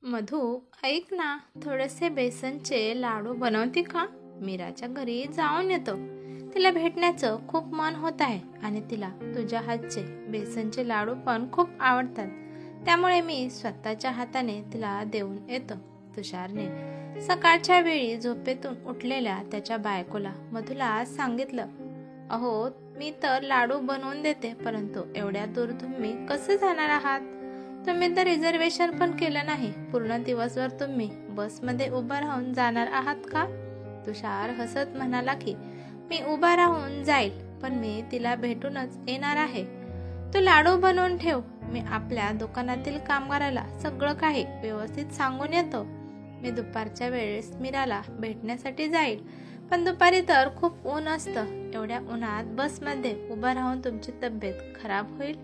मधू, ऐक ना, थोडेसे बेसनचे लाडू बनवते का? मीराच्या घरी जाऊन येतो. तिला भेटण्याचं खूप मन होत आहे आणि तिला तुझ्या हातचे बेसनचे लाडू पण खूप आवडतात. त्यामुळे मी स्वतःच्या हाताने तिला देऊन येतो. तुषारने सकाळच्या वेळी झोपेतून उठलेल्या त्याच्या बायकोला मधूला सांगितलं. अहो, मी तर लाडू बनवून देते, परंतु एवढ्या दूर तुम्ही कसे जाणार आहात? तुम्ही तर रिझर्वेशन पण केलं नाही. पूर्ण दिवसभर तुम्ही बसमध्ये उभं राहून जाणार आहात का? तुषार हसत म्हणाला की मी उभा राहून जाईल, पण मी तिला भेटूनच येणार आहे. तू लाडू बनवून ठेव. मी आपल्या दुकानातील कामगाराला सगळं काही व्यवस्थित सांगून येतो. मी दुपारच्या वेळेस मीराला भेटण्यासाठी जाईल, पण दुपारी तर खूप ऊन असतं. एवढ्या उन्हात बसमध्ये उभं राहून तुमची तब्येत खराब होईल.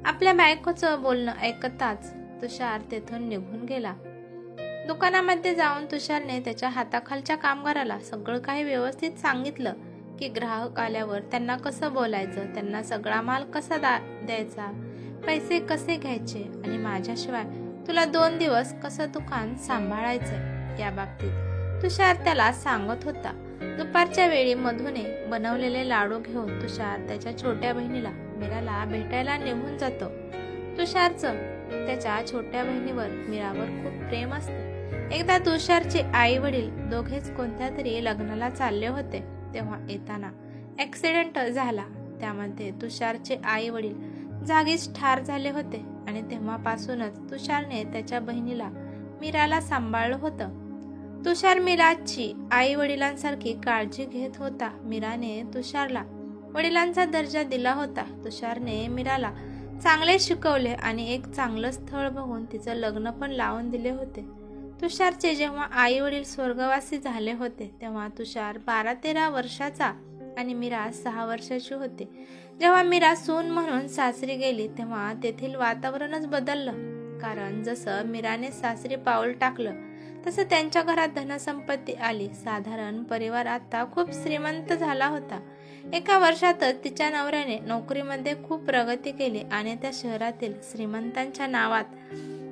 आपल्या बायकोचं बोलणं ऐकताच तुषार तेथून निघून गेला. दुकानामध्ये जाऊन तुषारने त्याच्या हाताखालच्या कामगाराला सगळं काही व्यवस्थित सांगितलं की ग्राहक आल्यावर त्यांना कसं बोलायचं, त्यांना सगळा माल कसा द्यायचा, पैसे कसे घ्यायचे आणि माझ्याशिवाय तुला 2 दिवस कसं दुकान सांभाळायचं या बाबतीत तुषार त्याला सांगत होता. दुपारच्या वेळी मधूने बनवलेले लाडू घेऊन तुषार त्याच्या छोट्या बहिणीला मीराला भेटायला निघून जातो. तुषारचं त्याच्या छोट्या बहिणीवर मीरावर खूप प्रेम असते. एकदा तुषारचे आई वडील दोघेच कोणत्या तरी लग्नाला चालले होते. तेव्हा येताना ऍक्सिडेंट झाला. त्यामध्ये तुषारचे आई वडील जागीच ठार झाले होते आणि तेव्हापासूनच तुषारने त्याच्या बहिणीला मीराला सांभाळलं होतं. तुषार मीराची आई वडिलांसारखी काळजी घेत होता. मीराने तुषारला वडिलांचा दर्जा दिला होता. तुषारने मीराला चांगले शिकवले आणि एक चांगलं स्थळ बघून तिचं लग्न पण लावून दिले होते. तुषारचे जेव्हा आई वडील स्वर्गवासी झाले होते तेव्हा तुषार 12-13 वर्षाचा आणि मीरा 6 वर्षाची होती. जेव्हा मीरा सून म्हणून सासरी गेली तेव्हा तेथील वातावरणच बदललं. कारण जसं मीराने सासरी पाऊल टाकलं तसं त्यांच्या घरात धनसंपत्ती आली. साधारण परिवार आता खूप श्रीमंत झाला होता. एका वर्षातच तिच्या नवऱ्याने नोकरीमध्ये खूप प्रगती केली आणि त्या शहरातील श्रीमंतांच्या नावात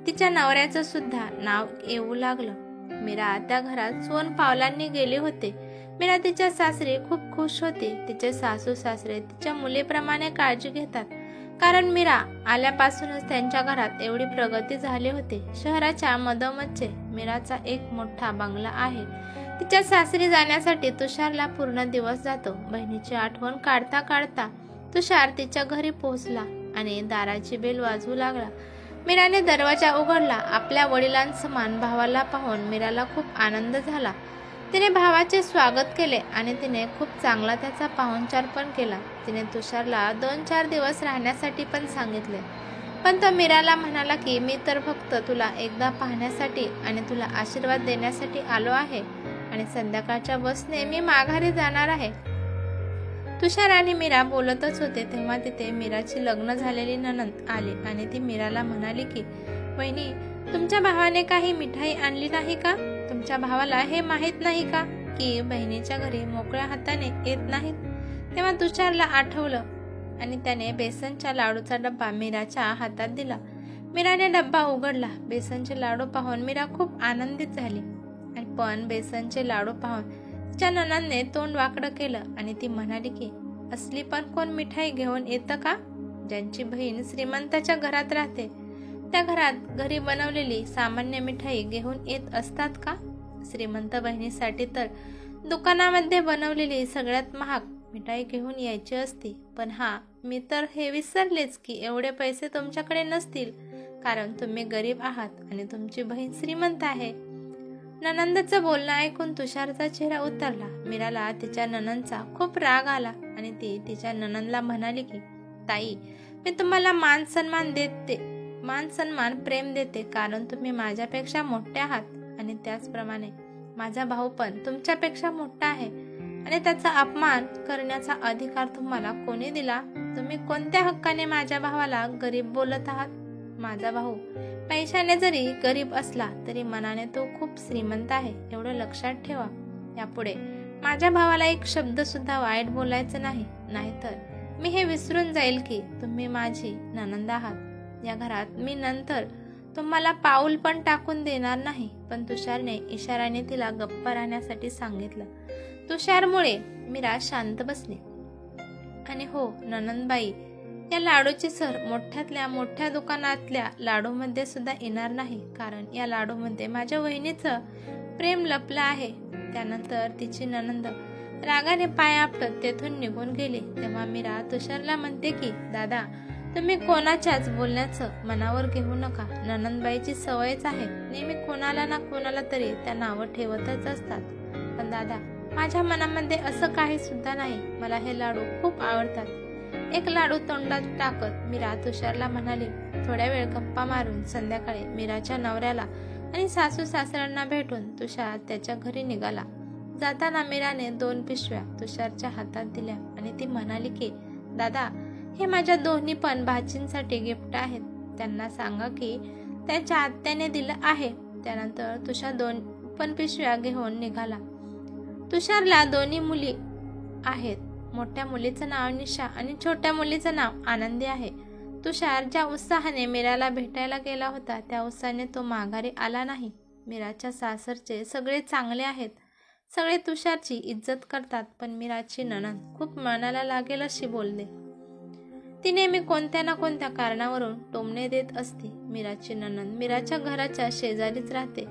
तिच्या नवऱ्याचं सुद्धा नाव येऊ लागलं. मीरा त्या घरात सोन पावलांनी गेली होती. मीरा तिच्या सासरी खूप खुश होती. तिचे सासू सासरे तिच्या मुलीप्रमाणे काळजी घेतात, कारण मीरा आल्यापासूनच त्यांच्या घरात एवढी प्रगती झाली होती. शहराच्या मधोमधचे मीराचा एक मोठा बंगला आहे. तिच्या सासरी जाण्यासाठी तुषारला पूर्ण दिवस जातो. बहिणीची आठवण काढता काढता तुषार तिच्या घरी पोहोचला आणि दाराची बेल वाजवू लागला. मीराने दरवाजा उघडला. आपल्या वडिलांसमान भावाला पाहून मीराला खूप आनंद झाला. तिने भावाचे स्वागत केले आणि तिने खूप चांगला त्याचा पाहुणचार पण केला. तिने तुषारला 2-4 दिवस राहण्यासाठी पण सांगितले, पण तो मीराला म्हणाला की मी तर फक्त तुला एकदा पाहण्यासाठी आणि तुला आशीर्वाद देण्यासाठी आलो आहे आणि संध्याकाळच्या बसने मी माघारी जाणार आहे. तुषार आणि मीरा बोलतच होते तेव्हा तिथे मीराची लग्न झालेली नणंद आली आणि ती मीराला म्हणाली की वहिनी, तुमच्या भावाने काही मिठाई आणली नाही का? तुमच्या भावाला हे माहित नाही का की बहिणीच्या घरी मोकळ्या हाताने येत नाहीत? तेव्हा तुषारला आठवलं आणि त्याने बेसनच्या लाडूचा डब्बा मीराच्या हातात दिला. मीराने डब्बा उघडला. बेसनचे लाडू पाहून मीरा खूप आनंदित झाली. पण बेसनचे लाडू पाहून तिच्या नणंदने तोंड वाकडं केलं आणि ती म्हणाली की असली पण कोण मिठाई घेऊन येतं का? ज्यांची बहीण श्रीमंताच्या घरात राहते त्या घरात घरी बनवलेली सामान्य मिठाई घेऊन येत असतात का? श्रीमंत बहिणीसाठी तर दुकानामध्ये बनवलेली सगळ्यात महाग मिठाई घेऊन यायची असती. पण मी तर हे विसरलेच की एवढे पैसे तुमच्याकडे नसतील, कारण तुम्ही गरीब आहात आणि तुमची बहीण श्रीमंत आहे. नणंदचं बोलणं ऐकून तुषारचा चेहरा उतरला. मीराला तिच्या नणंदचा खूप राग आला आणि ती तिच्या नणंदला म्हणाली की ताई, मी तुम्हाला मान सन्मान प्रेम देते, कारण तुम्ही माझ्यापेक्षा मोठे आहात आणि त्याचप्रमाणे माझा भाऊ पण तुमच्यापेक्षा मोठा आहे आणि त्याचा अपमान करण्याचा अधिकार तुम्हाला कोणी दिला? तुम्ही कोणत्या हक्काने माझ्या भावाला गरीब बोलत आहात? माझा भाऊ पैशाने जरी गरीब असला तरी मनाने तो खूप श्रीमंत आहे, एवढं लक्षात ठेवा. यापुढे माझ्या भावाला एक शब्द सुद्धा वाईट बोलायचं नाही, नाहीतर मी हे विसरून जाईल की तुम्ही माझी नणंद आहात. या घरात मी नंतर तुम्हाला पाऊल पण टाकून देणार नाही. पण तुषारने इशाऱ्याने तिला गप्प राहण्यासाठी सांगितलं. तुषारमुळे मीरा शांत बसली. आणि हो ननंदबाई, या लाडूची सर मोठ्यातल्या मोठ्या दुकानातल्या लाडूमध्ये सुद्धा येणार नाही, कारण या लाडूमध्ये माझ्या वहिनीचं प्रेम लपलं आहे. त्यानंतर तिची ननंद रागाने पाय आपटत तेथून निघून गेली. तेव्हा मीरा तुषारला म्हणते की दादा, तुम्ही कोणाच्याच बोलण्याचं मनावर घेऊ नका. ननंदबाईची सवयच आहे, नेहमी कोणाला ना कोणाला तरी त्या नावं ठेवतच असतात. पण दादा, माझ्या मनामध्ये असं काही सुद्धा नाही. मला हे लाडू खूप आवडतात. एक लाडू तोंडात टाकत मीरा तुषारला म्हणाली. थोड्या वेळ गप्पा मारून संध्याकाळी मीराच्या नवऱ्याला आणि सासू सासऱ्यांना भेटून तुषार त्याच्या घरी निघाला. जाताना मीराने 2 पिशव्या तुषारच्या हातात दिल्या आणि ती म्हणाली की दादा, हे माझ्या दोन्ही पण भाचींसाठी गिफ्ट आहेत. त्यांना सांगा की त्याच्या आत्याने दिलं आहे. त्यानंतर तुषार 2 पण पिशव्या घेऊन निघाला. तुषारला 2 मुली आहेत. मोठ्या मुलीचं नाव निशा आणि छोट्या मुलीचं नाव आनंदी आहे. तुषार ज्या उत्साहाने मीराला भेटायला गेला होता त्या उत्साहाने तो माघारी आला नाही. मीराच्या सासरचे सगळे चांगले आहेत. सगळे तुषारची इज्जत करतात, पण मीराची नणंद खूप मनाला लागेल अशी बोलते. ती नेहमी कोणत्या ना कोणत्या कारणावरून टोमणे देत असते. मीराची नणंद मीराच्या घराच्या शेजारीच राहते.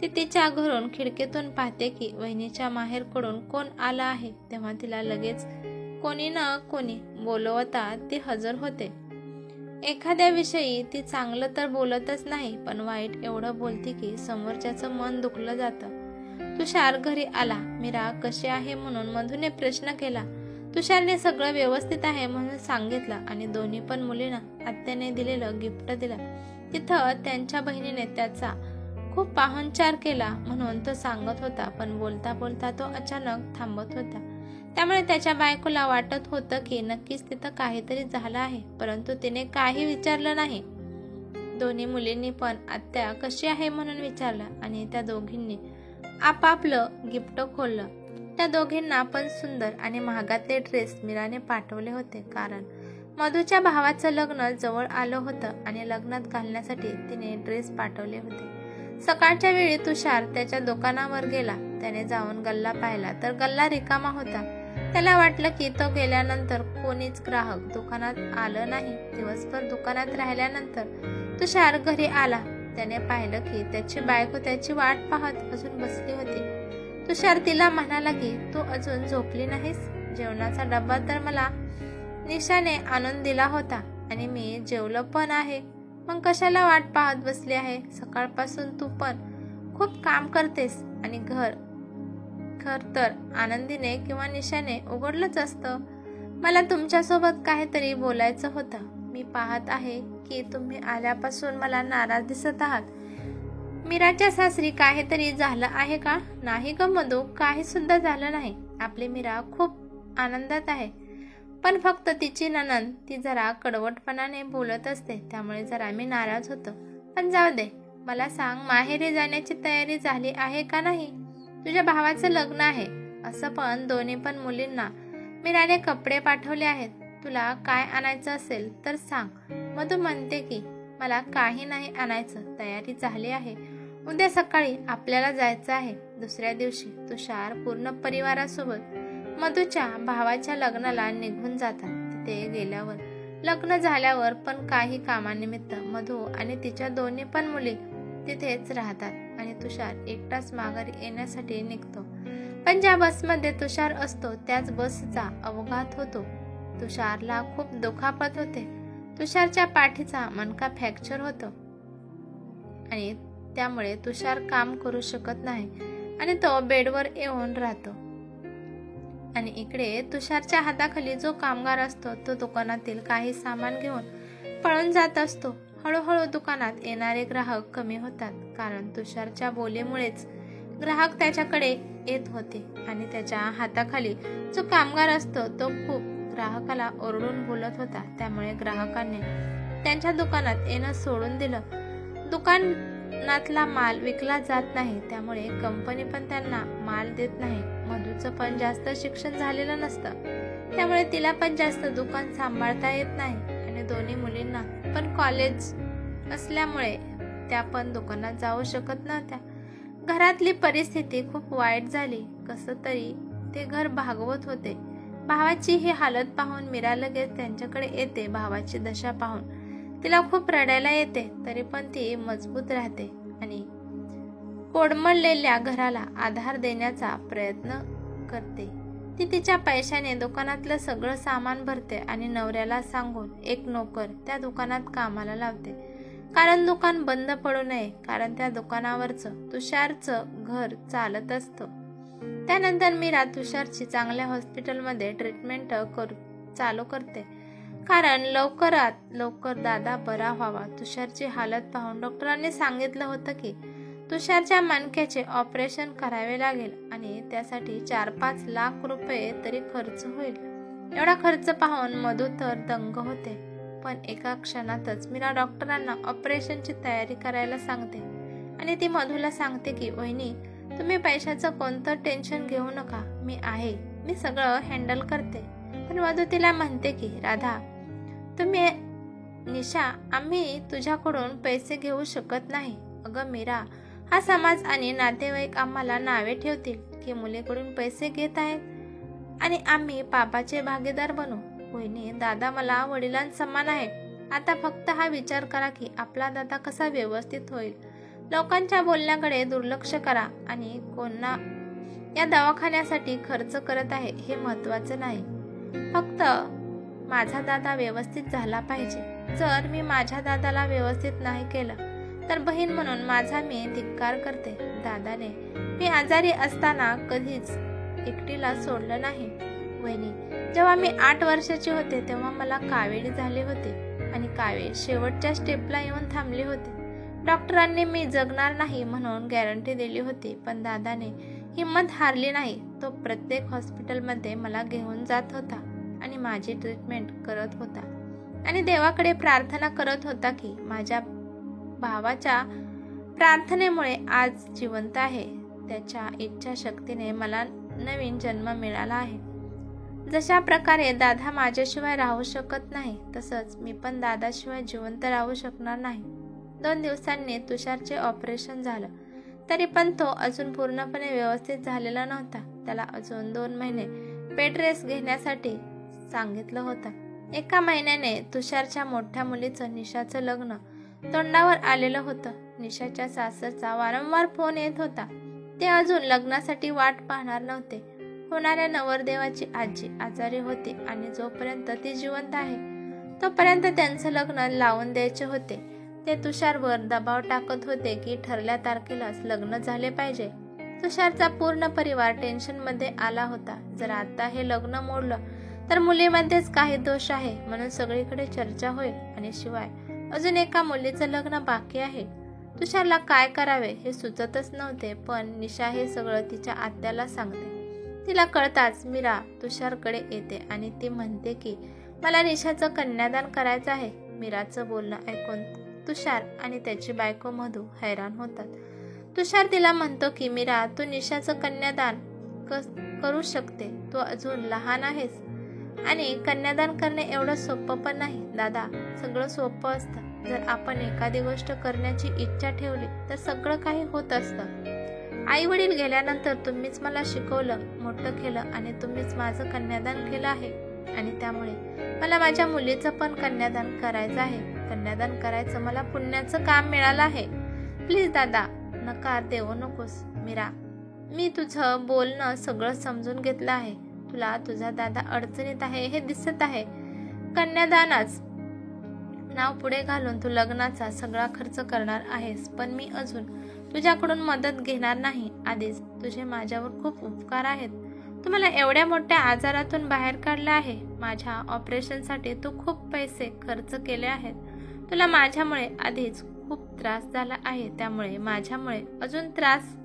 ती तिच्या घरून खिडकीतून पाहते की वहिनीच्या माहेरकडून कोण आला आहे. तेव्हा तिला लगेच कोणी ना कोणी बोलवता ती हजर होते. एखाद्या विषयी ती चांगलं तर बोलतच नाही, पण वाईट एवढं बोलते की समोरच्याचं मन दुखलं जातं. तुषार घरी आला. मीरा कशी आहे म्हणून मधूने प्रश्न केला. तुषारने सगळं व्यवस्थित आहे म्हणून सांगितलं आणि दोन्ही पण मुलींना आत्याने दिलेलं गिफ्ट दिलं. तिथं त्यांच्या बहिणीने त्याचा खूप पाहुणचार केला म्हणून तो सांगत होता, पण बोलता बोलता तो अचानक थांबत होता. त्यामुळे त्याच्या बायकोला वाटत होतं की नक्कीच तिथं काहीतरी झालं आहे, परंतु तिने काही विचारलं नाही. दोन्ही मुलींनी पण आत्या कशी आहे म्हणून विचारलं आणि त्या दोघींनी आपापलं गिफ्ट खोललं. त्या दोघींना पण सुंदर आणि महागातले ड्रेस मीराने पाठवले होते, कारण मधूच्या भावाचं लग्न जवळ आलं होतं आणि लग्नात घालण्यासाठी तिने ड्रेस पाठवले होते. सकाळच्या वेळी तुषार त्याच्या दुकानावर गेला. त्याने जाऊन गल्ला पाहिला तर गल्ला रिकामा होता. त्याला वाटलं की तो गेल्यानंतर कोणीच ग्राहक दुकानात आलं नाही. दिवसभर दुकानात राहिल्यानंतर तुषार घरी आला. त्याने पाहिलं की त्याची बायको त्याची वाट पाहत अजून बसली होती. तुषार तिला म्हणाला की तू अजून झोपली नाहीस? जेवणाचा डब्बा तर मला निशाने आणून दिला होता आणि मी जेवलं पण आहे. मग कशाला वाट पाहत बसली आहे? सकाळपासून तू पण खूप काम करतेस आणि घर तर आनंदीने किंवा निशाने उघडलंच असतं. मला तुमच्यासोबत काहीतरी बोलायचं होतं. मी पाहत आहे की तुम्ही आल्यापासून मला नाराज दिसत आहात. मीराच्या सासरी काहीतरी झालं आहे का? नाही ग मधू, काही सुद्धा झालं नाही. आपली मीरा खूप आनंदात आहे, पण फक्त तिची नणंद ती जरा कडवटपणाने बोलत असते, त्यामुळे जरा मी नाराज होतो. पण जाऊ दे, मला सांग, माहेरी जाण्याची तयारी झाली आहे का नाही? तुझ्या भावाचं लग्न आहे असं, पण दोन्ही पण मुलींना मीराने कपडे पाठवले आहेत. तुला काय आणायचं असेल तर सांग. मधू म्हणते की मला काही नाही आणायचं, तयारी झाली आहे. उद्या सकाळी आपल्याला जायचं आहे. दुसऱ्या दिवशी तुषार पूर्ण परिवारासोबत मधूच्या भावाच्या लग्नाला निघून जातात. तिथे गेल्यावर लग्न झाल्यावर पण काही कामानिमित्त मधू आणि तिच्या दोन्ही पण मुली तिथेच राहतात आणि तुषार एकटाच माघारी येण्यासाठी निघतो. पण ज्या बसमध्ये तुषार असतो त्याच बसचा अपघात होतो. तुषारला खूप दुखापत होते. तुषारच्या पाठीचा मणका फ्रॅक्चर होतो आणि त्यामुळे तुषार काम करू शकत नाही आणि तो बेडवर येऊन राहतो. आणि इकडे तुषारच्या हाताखाली जो कामगार असतो तो दुकानातील काही सामान घेऊन पळून जात असतो. हळूहळू दुकानात येणारे ग्राहक कमी होतात, कारण तुषारच्या बोलीमुळेच ग्राहक त्याच्याकडे येत होते आणि त्याच्या हाताखाली जो कामगार असतो तो खूप ग्राहकाला ओरडून बोलत होता. त्यामुळे ग्राहकांनी त्यांच्या दुकानात येणं सोडून दिलं. दुकानातला माल विकला जात नाही, त्यामुळे कंपनी पण त्यांना माल देत नाही. मधूचं पण जास्त शिक्षण झालेलं नसतं, त्यामुळे तिला पण जास्त दुकान सांभाळता येत नाही आणि दोन्ही मुलींना पण कॉलेज असल्यामुळे त्या पण दुकानात जाऊ शकत नव्हत्या. घरातली परिस्थिती खूप वाईट झाली. कसं तरी ते घर भागवत होते. भावाची ही हालत पाहून मीरा लगेच त्यांच्याकडे येते. भावाची दशा पाहून तिला खूप रडायला येते, तरी पण ती मजबूत राहते आणि कोडमडलेल्या घराला आधार देण्याचा प्रयत्न करते. ती तिच्या पैशाने दुकानातलं सगळं सामान भरते आणि नवऱ्याला सांगून एक नोकर त्या दुकानात कामाला लावते. कारण दुकान बंद पडू नये, कारण त्या दुकानावरचं तुषारचं घर चालत असतं. त्यानंतर मीरा तुषारची चांगल्या हॉस्पिटलमध्ये ट्रीटमेंट चालू करते, कारण लवकरात लवकर दादा बरा व्हावा. तुषारची हालत पाहून डॉक्टरांनी सांगितलं होतं की तुषारच्या मणक्याचे ऑपरेशन करावे लागेल आणि त्यासाठी 4-5 लाख रुपये तरी खर्च होईल. एवढा खर्च पाहून मधू तर दंग होते. पण एका क्षणातच मीरा डॉक्टरांना ऑपरेशनची तयारी करायला सांगते आणि ती मधूला सांगते की वहिनी, तुम्ही पैशाचं कोणतं टेन्शन घेऊ नका, मी आहे, मी सगळं हँडल करते. पण मधू तिला म्हणते की राधा, तुम्ही निशा, आम्ही तुझ्याकडून पैसे घेऊ शकत नाही. अगं मीरा, हा समाज आणि नातेवाईक आम्हाला नावे ठेवतील की मुलीकडून पैसे घेत आहेत आणि आम्ही पापाचे भागीदार बनू. वहिनी, दादा मला वडिलांसमान आहे. आता फक्त हा विचार करा की आपला दादा कसा व्यवस्थित होईल. लोकांच्या बोलण्याकडे दुर्लक्ष करा आणि कोणा या दवाखान्यासाठी खर्च करत आहे हे महत्वाचं नाही. फक्त माझा दादा व्यवस्थित झाला पाहिजे. जर मी माझ्या दादाला व्यवस्थित नाही केलं तर बहीण म्हणून माझा मी धिक्कार करते. दादाने मी आजारी असताना कधीच एकटीला सोडलं नाही. वहिनी, जेव्हा मी 8 वर्षाची होते तेव्हा मला कावेळी झाले होते आणि कावीळ शेवटच्या स्टेपला येऊन थांबले होते. डॉक्टरांनी मी जगणार नाही म्हणून गॅरंटी दिली होती, पण दादाने हिंमत हारली नाही. तो प्रत्येक हॉस्पिटलमध्ये मला घेऊन जात होता आणि माझी ट्रीटमेंट करत होता आणि देवाकडे प्रार्थना करत होता की माझ्या भावाच्या प्रार्थनेमुळे आज जिवंत आहे. त्याच्या इच्छाशक्तीने मला नवीन जन्म मिळाला आहे. जशा प्रकारे दादा माझ्याशिवाय राहू शकत नाही, तसंच मी पण दादाशिवाय जिवंत राहू शकणार नाही. 2 दिवसांनी तुषारचे ऑपरेशन झालं, तरी पण तो अजून पूर्णपणे व्यवस्थित झालेला नव्हता. त्याला अजून 2 महिने बेड रेस्ट घेण्यासाठी सांगितलं होतं. 1 महिन्याने तुषारच्या मोठ्या मुलीचं निशाचं लग्न तोंडावर आलेलं होतं. निशाच्या सासरचा वारंवार फोन येत होता. ते अजून लग्नासाठी वाट पाहणार नव्हते. होणाऱ्या नवरदेवाची आजी आजारी होती आणि जोपर्यंत ती जिवंत आहे तोपर्यंत त्यांचं लग्न लावून द्यायचे होते. ते तुषारवर दबाव टाकत होते की ठरल्या तारखेलाच लग्न झाले पाहिजे. तुषारचा पूर्ण परिवार टेन्शनमध्ये आला होता. जर आता हे लग्न मोडलं तर मुलीमध्येच काही दोष आहे म्हणून सगळीकडे चर्चा होईल आणि शिवाय अजून एका मुलीचं लग्न बाकी आहे. तुषारला काय करावे हे सुचतच नव्हते. पण निशा हे सगळं तिच्या आत्याला सांगते. तिला कळताच मीरा तुषारकडे येते आणि ती म्हणते की मला निशाचं कन्यादान करायचं आहे. मीराचं बोलणं ऐकून तुषार आणि त्याची बायको मधू हैराण होतात. तुषार तिला म्हणतो की मीरा, तू निशाचं कन्यादान करू शकते. तू अजून लहान आहेस आणि कन्यादान करणे एवढं सोपं पण नाही. दादा, सगळं सोपं असतं. जर आपण एखादी गोष्ट करण्याची इच्छा ठेवली तर सगळं काही होत असतं. आई वडील गेल्यानंतर तुम्हीच मला शिकवलं, मोठं केलं आणि तुम्हीच माझं कन्यादान केलं आहे आणि त्यामुळे मला माझ्या मुलीचं पण कन्यादान करायचं आहे. कन्यादान करायचं मला पुण्याचं काम मिळालं आहे. प्लीज दादा, नकार देऊ नकोस. मीरा, मी तुझं बोलणं सगळं समजून घेतलं आहे. तुला तुझा दादा अडचणीत आहे हे दिसत आहे. कन्यादानाच नाव पुढे घालून तू लग्नाचा सगळा खर्च करणार आहेस, पण मी अजून तुझ्याकडून मदत घेणार नाही. आधीच तुझे माझ्यावर खूप उपकार आहेत. तू मला एवढ्या मोठ्या आजारातून बाहेर काढलं आहे. माझ्या ऑपरेशनसाठी तू खूप पैसे खर्च केले आहेत. तुला माझ्यामुळे आधीच खूप त्रास झाला आहे, त्यामुळे माझ्यामुळे अजून त्रास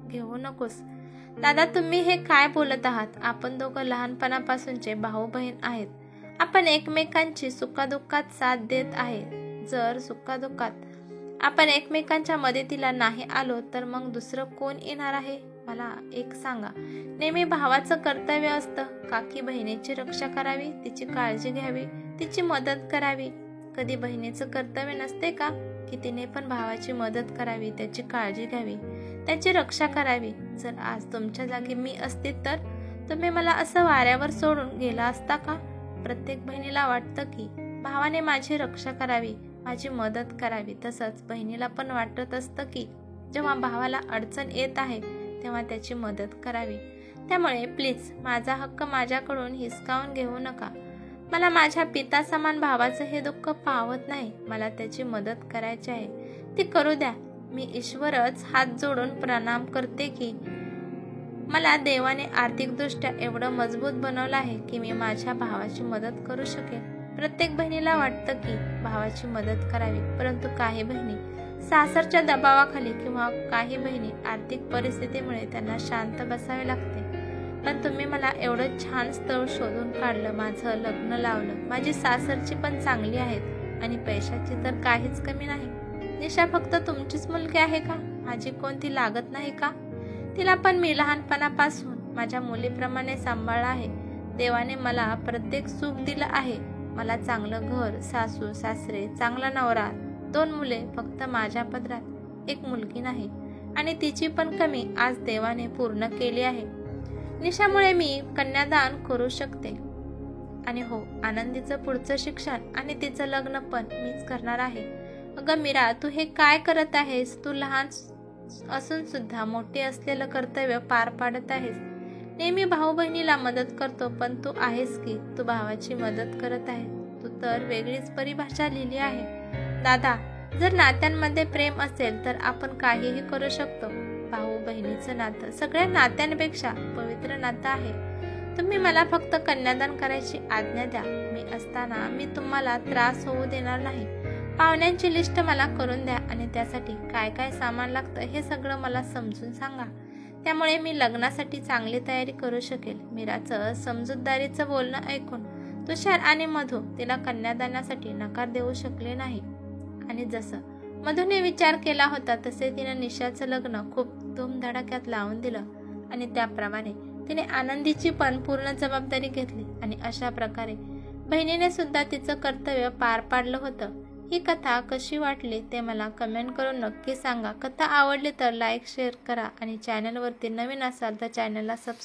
घेऊ नकोस. दादा, तुम्ही हे काय बोलत आहात? आपण दोघं लहानपणापासूनचे भाऊ बहीण आहेत. आपण एकमेकांची सुखादुःखात साथ देत आहे. जर सुखादुःखात आपण एकमेकांच्या मदतीला नाही आलो तर मग दुसरं कोण येणार आहे? मला एक सांगा. नेहमी भावाचं कर्तव्य असतं काकी बहिणीची रक्षा करावी, तिची काळजी घ्यावी, तिची मदत करावी. कधी बहिणीचं कर्तव्य नसते का? की तिने पण भावाची मदत करावी, त्याची काळजी घ्यावी, त्याची रक्षा करावी. जर आज तुमच्या जागी मी असते तर तुम्ही मला असं वाऱ्यावर सोडून गेला असता का? प्रत्येक बहिणीला वाटतं की भावाने माझी रक्षा करावी, माझी मदत करावी. तसंच बहिणीला पण वाटत असतं की जेव्हा भावाला अडचण येत आहे तेव्हा त्याची मदत करावी. त्यामुळे प्लीज माझा हक्क माझ्याकडून हिसकावून घेऊ नका. मला माझ्या पिता समान भावाचं हे दुःख पावत नाही. मला त्याची मदत करायची आहे, ती करू द्या. मी ईश्वरच हात जोडून प्रणाम करते की मला देवाने आर्थिकदृष्ट्या एवढं मजबूत बनवलं आहे की मी माझ्या भावाची मदत करू शकेल. प्रत्येक बहिणीला वाटतं की भावाची मदत करावी, परंतु काही बहिणी सासरच्या दबावाखाली किंवा काही बहिणी आर्थिक परिस्थितीमुळे त्यांना शांत बसावे लागते. पण तुम्ही मला एवढं छान स्थळ शोधून काढलं, माझं लग्न लावलं. माझी सासरची पण चांगली आहेत आणि पैशाची तर काहीच कमी नाही. निशा फक्त तुमचीच मुलगी आहे का? माझी कोणती लागत नाही का? तिला पण मी लहानपणापासून माझ्या मुलीप्रमाणे सांभाळलं आहे. देवाने मला प्रत्येक सुख दिलं आहे. मला चांगलं घर, सासू सासरे, चांगला नवरा, 2 मुले. फक्त माझ्या पदरात एक मुलगी नाही आणि तिची पण कमी आज देवाने पूर्ण केली आहे. निशामुळे मी कन्यादान करू शकते. आणि हो, आनंदीचं पुढचं शिक्षण आणि तिचं लग्न पण मीच करणार आहे. अगं मीरा, तू हे काय करत आहेस? तू लहान असून सुद्धा मोठे असलेलं कर्तव्य पार पाडत आहेस. नेहमी भाऊ बहिणीला मदत करतो, पण तू आहेस की तू भावाची मदत करत आहे. तू तर वेगळीच परिभाषा लिहिली आहे. दादा, जर नात्यांमध्ये प्रेम असेल तर आपण काहीही करू शकतो. भाऊ बहिणीचं नातं सगळ्या नात्यांपेक्षा पवित्र नातं आहे. तुम्ही मला फक्त कन्यादान करायची आज्ञा द्या. मी असताना मी तुम्हाला त्रास होऊ देणार नाही. पाहुण्यांची लिस्ट मला करून द्या आणि त्यासाठी काय काय सामान लागतं हे सगळं मला समजून सांगा. त्यामुळे मी लग्नासाठी चांगली तयारी करू शकेल. मीराचं समजूतदारीचं बोलणं ऐकून तुषार आणि मधू तिला कन्यादानासाठी नकार देऊ शकले नाही. आणि जसं मधूने विचार केला होता तसे तिने निशाचं लग्न खूप धूमधडाक्यात लावून दिलं आणि त्याप्रमाणे तिने आनंदीची पण पूर्ण जबाबदारी घेतली. आणि अशा प्रकारे बहिणीने सुद्धा तिचं कर्तव्य पार पाडलं होतं. ही कथा कशी वाटली ते मला कमेंट करून नक्की सांगा. कथा आवडली तर लाईक शेअर करा आणि चॅनलवरती नवीन असाल तर चॅनलला सबस्क्राईब